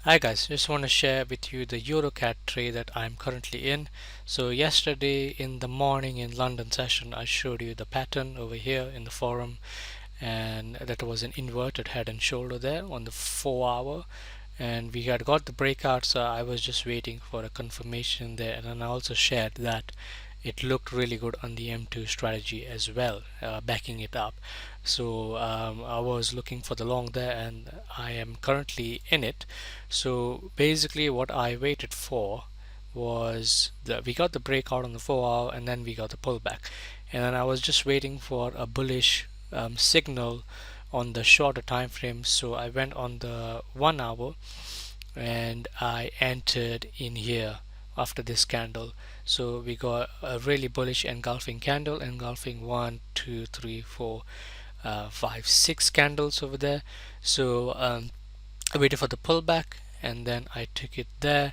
Hi guys, just want to share with you the EURCAD trade that I'm currently in. So yesterday in the morning in London session I showed you the pattern over here in the forum, and that was an inverted head and shoulder there on the 4 hour, and we had got the breakout, so I was just waiting for a confirmation there. And then I also shared that it looked really good on the M2 strategy as well, backing it up. So I was looking for the long there, and I am currently in it. So basically what I waited for was we got the breakout on the 4 hour, and then we got the pullback, and then I was just waiting for a bullish signal on the shorter time frame. So I went on the 1 hour and I entered in here after this candle. So we got a really bullish engulfing candle, engulfing 1 2 3 4 5 6 candles over there. So I waited for the pullback, and then I took it there,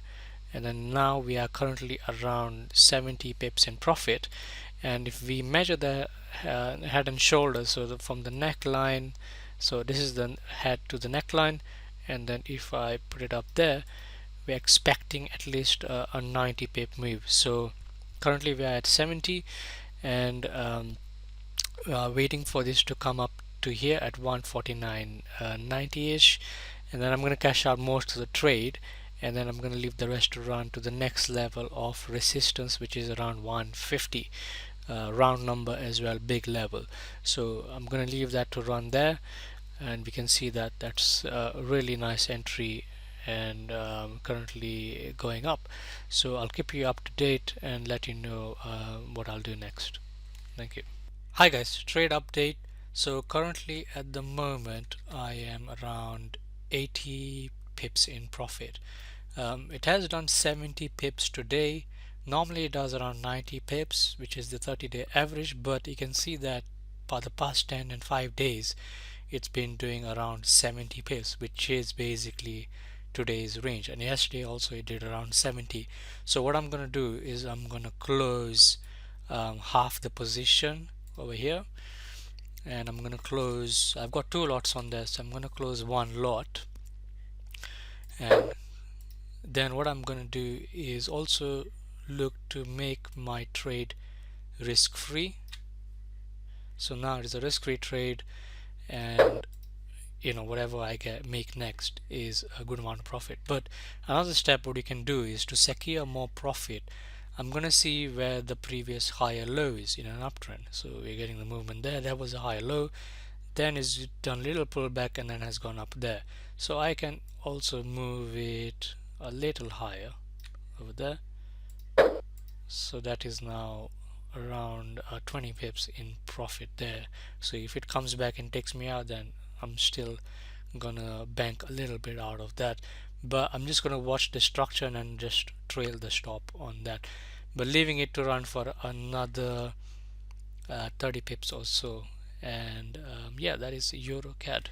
and then now we are currently around 70 pips in profit. And if we measure the head and shoulders, so from the neckline, so this is the head to the neckline, and then if I put it up there, we're expecting at least a 90 pip move. So currently we are at 70, and waiting for this to come up to here at 149.90 ish, and then I'm going to cash out most of the trade, and then I'm going to leave the rest to run to the next level of resistance, which is around 150, round number as well, big level. So I'm going to leave that to run there, and we can see that that's a really nice entry, and currently going up. So I'll keep you up to date and let you know what I'll do next. Thank you. Hi guys, trade update. So currently at the moment I am around 80 pips in profit. It has done 70 pips today. Normally it does around 90 pips, which is the 30-day average, but you can see that for the past 10 and 5 days it's been doing around 70 pips, which is basically today's range. And yesterday also it did around 70. So what I'm gonna do is I'm gonna close half the position over here, and I'm gonna close, I've got two lots on there, so I'm gonna close one lot. And then what I'm gonna do is also look to make my trade risk free. So now it is a risk free trade, and whatever I make next is a good amount of profit. But another step what you can do is to secure more profit. I'm gonna see where the previous higher low is in an uptrend. So we're getting the movement there. That was a higher low, then it's done a little pullback and then has gone up there. So I can also move it a little higher over there. So that is now around 20 pips in profit there. So if it comes back and takes me out, then I'm still gonna bank a little bit out of that, but I'm just gonna watch the structure and then just trail the stop on that, but leaving it to run for another 30 pips or so. And yeah, that is EURCAD.